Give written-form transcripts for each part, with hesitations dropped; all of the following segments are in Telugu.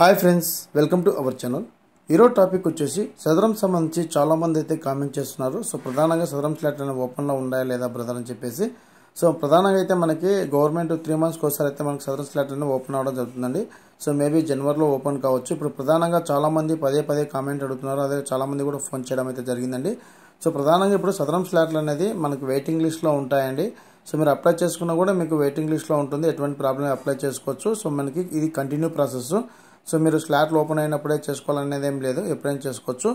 Hi friends, welcome to our channel. ఈరోజు టాపిక్ వచ్చేసి సదరం సంబంధించి చాలామంది అయితే కామెంట్ చేస్తున్నారు. సో ప్రధానంగా సదరం ఫ్లాట్ అనేవి ఓపెన్లో ఉన్నాయా లేదా బ్రదర్ అని చెప్పేసి. సో ప్రధానంగా అయితే మనకి గవర్నమెంట్ 3 months ఒకసారి అయితే మనకి సదరం ఫ్లాట్ అనేవి ఓపెన్ అవ్వడం జరుగుతుందండి. సో మేబీ జనవరిలో ఓపెన్ కావచ్చు. ఇప్పుడు ప్రధానంగా చాలామంది పదే కామెంట్ అడుగుతున్నారు. అదే చాలామంది కూడా ఫోన్ చేయడం అయితే జరిగిందండి. సో ప్రధానంగా ఇప్పుడు సదరం ఫ్లాట్లు అనేది మనకి వెయిటింగ్ లిస్ట్లో ఉంటాయండి. సో మీరు అప్లై చేసుకున్నా కూడా మీకు వెయిటింగ్ లిస్ట్లో ఉంటుంది. ఎటువంటి ప్రాబ్లం అప్లై చేసుకోవచ్చు. సో మనకి ఇది కంటిన్యూ ప్రాసెస్. సో మీరు స్లాట్లు ఓపెన్ అయినప్పుడే చేసుకోవాలనేది ఏం లేదు, ఎప్పుడైనా చేసుకోవచ్చు.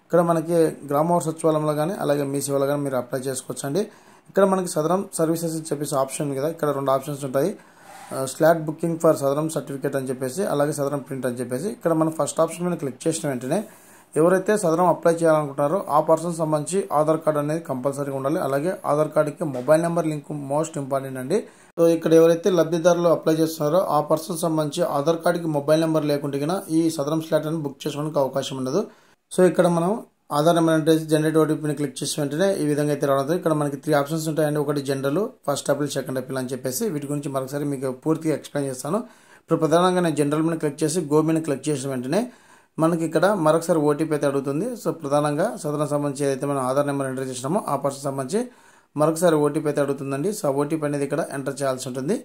ఇక్కడ మనకి గ్రామ సచివాలయంలో కానీ అలాగే మీ సేవలో కానీ మీరు అప్లై చేసుకోవచ్చు అండి. ఇక్కడ మనకి సదరం సర్వీసెస్ అని చెప్పేసి ఆప్షన్ కదా, ఇక్కడ 2 ఆప్షన్స్ ఉంటాయి. Slot booking for Sadaram certificate అని చెప్పేసి అలాగే సదరం ప్రింట్ అని చెప్పేసి. ఇక్కడ మనం ఫస్ట్ ఆప్షన్ మీద క్లిక్ చేసిన వెంటనే ఎవరైతే సదరం అప్లై చేయాలనుకుంటారో ఆ పర్సన్ సంబంధించి ఆధార్ కార్డు అనేది కంపల్సరీగా ఉండాలి. అలాగే ఆధార్ కార్డుకి mobile number link most important అండి. సో ఇక్కడ ఎవరైతే లబ్ధిదారులు అప్లై చేస్తున్నారో ఆ పర్సన్ సంబంధించి ఆధార్ కార్డుకి మొబైల్ నెంబర్ లేకుంటే ఈ సదరం స్లాట్ అని బుక్ చేసుకోవడానికి అవకాశం ఉండదు. సో ఇక్కడ మనం ఆధార్ నెంబర్ అంటే జనరేట్ ఓటీపీని క్లిక్ చేసిన వెంటనే ఈ విధంగా అయితే రావడం. ఇక్కడ మనకి 3 ఆప్షన్స్ ఉంటాయండి. ఒకటి general, first appeal, second appeal అని చెప్పేసి. వీటి గురించి మరొకసారి మీకు పూర్తిగా ఎక్స్ప్లెయిన్ చేస్తాను. ఇప్పుడు ప్రధానంగా నేను జనరల్ మీద క్లిక్ చేసి గో మీద క్లిక్ చేసిన వెంటనే మనకి ఇక్కడ మరొకసారి ఓటీపీ అయితే అడుగుతుంది. సో ప్రధానంగా సదరం సంబంధించి ఏదైతే మనం ఆధార్ నెంబర్ ఎంటర్ చేసినామో ఆ పర్సన్ సంబంధించి మరొకసారి ఓటీపీ అయితే అడుగుతుందండి. సో ఓటీపీ అనేది ఇక్కడ ఎంటర్ చేయాల్సి ఉంటుంది.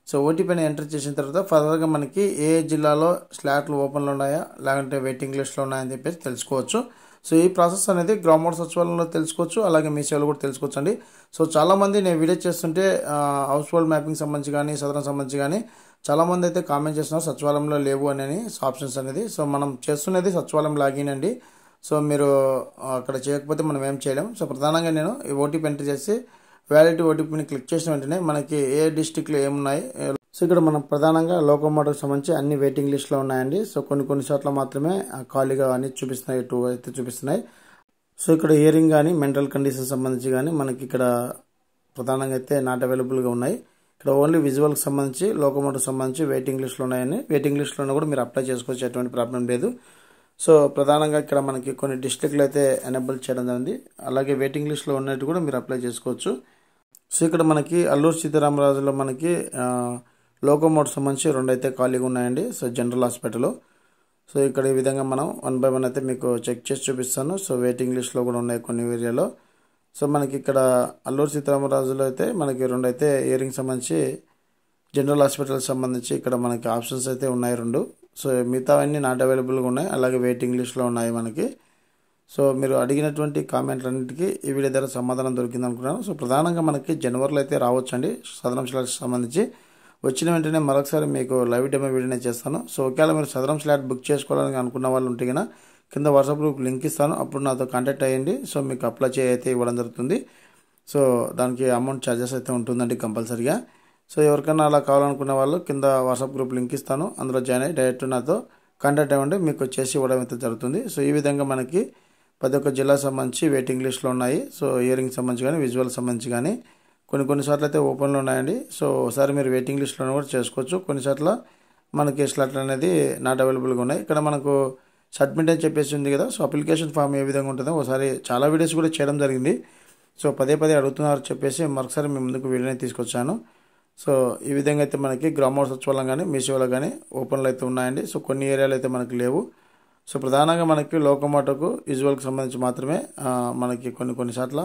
సో ఓటీపీని ఎంటర్ చేసిన తర్వాత ఫర్దర్గా మనకి ఏ జిల్లాలో స్లాట్లు ఓపెన్లో ఉన్నాయా లేదంటే వెయిటింగ్ లిస్ట్లో ఉన్నాయని చెప్పేసి తెలుసుకోవచ్చు. సో ఈ ప్రాసెస్ అనేది గ్రామ సచివాలయంలో తెలుసుకోవచ్చు, అలాగే మీ సేవలో కూడా తెలుసుకోవచ్చు అండి. సో చాలామంది నేను వీడియో చేస్తుంటే హౌస్ హోల్డ్ మ్యాపింగ్ సంబంధించి కానీ సదరం సంబంధించి కానీ చాలామంది అయితే కామెంట్ చేస్తున్నారు సచివాలయంలో లేవు అని ఆప్షన్స్ అనేది. సో మనం చేస్తున్నది సచివాలయం లాగిన్ అండి. సో మీరు అక్కడ చేయకపోతే మనం ఏం చేయలేం. సో ప్రధానంగా నేను ఈ ఓటీపీ ఎంటర్ చేసి వ్యాలిడిటీ ఓటీపీని క్లిక్ చేసిన వెంటనే మనకి ఏ డిస్టిక్లో ఏమున్నాయి. సో ఇక్కడ మనం ప్రధానంగా లోకోమోటివ్కి సంబంధించి అన్ని వెయిటింగ్ లిస్ట్లో ఉన్నాయండి. సో కొన్ని చోట్ల మాత్రమే ఖాళీగా అన్ని చూపిస్తున్నాయి, 2 అయితే చూపిస్తున్నాయి. సో ఇక్కడ హియరింగ్ కానీ మెంటల్ కండిషన్ సంబంధించి కానీ మనకి ఇక్కడ ప్రధానంగా అయితే నాట్ అవైలబుల్గా ఉన్నాయి. ఇక్కడ ఓన్లీ విజువల్కి సంబంధించి లోకోమోటివ్ సంబంధించి వెయిటింగ్ లిస్ట్లో ఉన్నాయని. వెయిటింగ్ లిస్ట్లో కూడా మీరు అప్లై చేసుకోవచ్చు, ఎటువంటి ప్రాబ్లం లేదు. సో ప్రధానంగా ఇక్కడ మనకి కొన్ని డిస్ట్రిక్ట్లు అయితే ఎనేబుల్ చేయడం జరిగింది. అలాగే వెయిటింగ్ లిస్ట్లో ఉన్నట్టు కూడా మీరు అప్లై చేసుకోవచ్చు. సో ఇక్కడ మనకి అల్లూరు సీతారామరాజులో మనకి లోకోమోటివ్ సంబంధించి 2 అయితే ఖాళీగా ఉన్నాయండి. So general hospital. సో ఇక్కడ ఈ విధంగా మనం 1 by 1 అయితే మీకు చెక్ చేసి చూపిస్తాను. సో వెయిటింగ్ లిస్ట్లో కూడా ఉన్నాయి కొన్ని ఏరియాలో. సో మనకి ఇక్కడ అల్లూరు సీతారామరాజులో అయితే మనకి 2 అయితే ఇయరింగ్ సంబంధించి జనరల్ హాస్పిటల్ సంబంధించి ఇక్కడ మనకి ఆప్షన్స్ అయితే ఉన్నాయి 2. సో మిగతా అన్నీ నాట్ అవైలబుల్గా ఉన్నాయి, అలాగే వెయిటింగ్ లిస్ట్లో ఉన్నాయి మనకి. సో మీరు అడిగినటువంటి కామెంట్లన్నింటికి ఈ వీడియో ద్వారా సమాధానం దొరికింది అనుకున్నాను. సో ప్రధానంగా మనకి జనవరిలో అయితే రావచ్చండి సదరం స్లాట్ సంబంధించి. వచ్చిన వెంటనే మరొకసారి మీకు లైవ్ డెమో వీడియోనే చేస్తాను. సో ఒకవేళ మీరు సదరం స్లాట్ బుక్ చేసుకోవాలని అనుకున్న వాళ్ళు ఉంటే కన్నా కింద వాట్సాప్ గ్రూప్ లింక్ ఇస్తాను, అప్పుడు నాతో కాంటాక్ట్ అయ్యండి. సో మీకు అప్లై అయితే ఇవ్వడం జరుగుతుంది. సో దానికి అమౌంట్ ఛార్జెస్ అయితే ఉంటుందండి కంపల్సరీగా. సో ఎవరికైనా అలా కావాలనుకున్న వాళ్ళు కింద వాట్సాప్ గ్రూప్ లింక్ ఇస్తాను, అందులో జాయిన్ అయ్యి డైరెక్ట్ నాతో కాంటాక్ట్ అవ్వండి, మీకు చేసి ఇవ్వడం అయితే జరుగుతుంది. సో ఈ విధంగా మనకి 11 జిల్లా సంబంధించి వెయిటింగ్ లిస్ట్లో ఉన్నాయి. సో ఇయరింగ్ సంబంధించి కానీ విజువల్ సంబంధించి కానీ కొన్ని చోట్ల అయితే ఓపెన్లో ఉన్నాయండి. సో ఒకసారి మీరు వెయిటింగ్ లిస్ట్లో కూడా చేసుకోవచ్చు. కొన్ని చోట్ల మనకి స్లాట్లు అనేది నాట్ అవైలబుల్గా ఉన్నాయి. ఇక్కడ మనకు సబ్మిట్ అని చెప్పేసి ఉంది కదా. సో అప్లికేషన్ ఫామ్ ఏ విధంగా ఉంటుందో ఒకసారి చాలా వీడియోస్ కూడా చేయడం జరిగింది. సో పదే అడుగుతున్నారు చెప్పేసి మరొకసారి మీ ముందుకు వీడియోని తీసుకొచ్చాను. సో ఈ విధంగా అయితే మనకి గ్రామ సచివాలయం కానీ మీ సేవలో కానీ ఓపెన్లో అయితే ఉన్నాయండి. సో కొన్ని ఏరియాలు అయితే మనకి లేవు. సో ప్రధానంగా మనకి లోకోమోటివ్కు విజువల్కి సంబంధించి మాత్రమే మనకి కొన్ని చోట్ల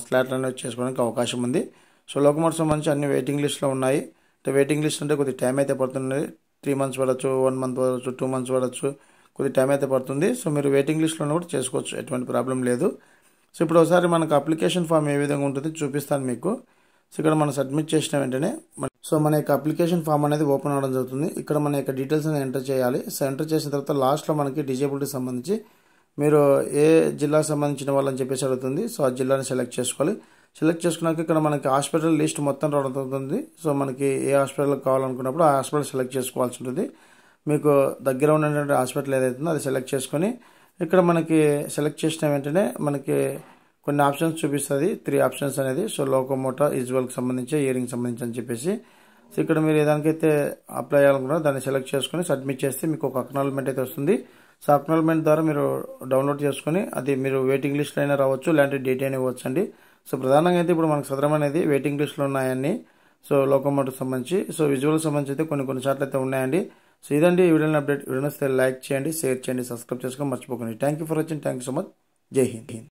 స్లాట్లు అనేవి చేసుకోవడానికి అవకాశం ఉంది. సో లోకోమోటివ్ సంబంధించి అన్ని వెయిటింగ్ లిస్ట్లో ఉన్నాయి. అంటే వెయిటింగ్ లిస్ట్ అంటే కొద్దిగా టైం అయితే పడుతుంది. 3 months పడవచ్చు, 1 month పడవచ్చు, 2 months పడవచ్చు, కొద్దిగా టైం అయితే పడుతుంది. సో మీరు వెయిటింగ్ లిస్ట్లో కూడా చేసుకోవచ్చు, ఎటువంటి ప్రాబ్లం లేదు. సో ఇప్పుడు ఒకసారి మనకు అప్లికేషన్ ఫామ్ ఏ విధంగా ఉంటుంది చూపిస్తాను మీకు. సో ఇక్కడ మనం సబ్మిట్ చేసిన వెంటనే మన యొక్క అప్లికేషన్ ఫామ్ అనేది ఓపెన్ అవ్వడం జరుగుతుంది. ఇక్కడ మన యొక్క డీటెయిల్స్ అనేది ఎంటర్ చేయాలి. సో ఎంటర్ చేసిన తర్వాత లాస్ట్లో మనకి డిజేబిలిటీ సంబంధించి మీరు ఏ జిల్లాకు సంబంధించిన వాళ్ళని చెప్పేసి అడుగుతుంది. సో ఆ జిల్లాని సెలెక్ట్ చేసుకోవాలి. సెలెక్ట్ చేసుకున్నాక ఇక్కడ మనకి హాస్పిటల్ లిస్ట్ మొత్తం రావడం జరుగుతుంది. సో మనకి ఏ హాస్పిటల్ కావాలనుకున్నప్పుడు ఆ హాస్పిటల్ సెలెక్ట్ చేసుకోవాల్సి ఉంటుంది. మీకు దగ్గర ఉన్నటువంటి హాస్పిటల్ ఏదైతుందో అది సెలెక్ట్ చేసుకొని ఇక్కడ మనకి సెలెక్ట్ చేసిన వెంటనే మనకి కొన్ని ఆప్షన్స్ చూపిస్తుంది, 3 ఆప్షన్స్ అనేది. సో లోకోమోటివ్, విజువల్కి సంబంధించి, ఇయరింగ్ సంబంధించి అని చెప్పేసి. సో ఇక్కడ మీరు ఏదానికైతే అప్లై చేయాలనుకున్నారో దాన్ని సెలెక్ట్ చేసుకొని సబ్మిట్ చేస్తే మీకు ఒక అక్నాలజ్మెంట్ అయితే వస్తుంది. సో అక్నాలజ్మెంట్ ద్వారా మీరు డౌన్లోడ్ చేసుకొని అది మీరు వెయిటింగ్ లిస్ట్లో అయినా రావచ్చు, లేదంటే డేట్ అయినా ఇవ్వచ్చు అండి. సో ప్రధానంగా అయితే ఇప్పుడు మనకు సదరం అనేది వెయిటింగ్ లిస్ట్లో ఉన్నాయని. సో లోకోమోటివ్ సంబంధించి, సో విజువల్ సంబంధించి అయితే కొన్ని చోట్ల అయితే ఉన్నాయండి. సో ఇదండి ఈ వీడియో అప్డేట్. వీడియో నచ్చితే లైక్ చేయండి, షేర్ చేయండి, సబ్స్క్రైబ్ చేసుకోండి మర్చిపోకండి. Thank you for watching. Thank you so much. జై హింద్.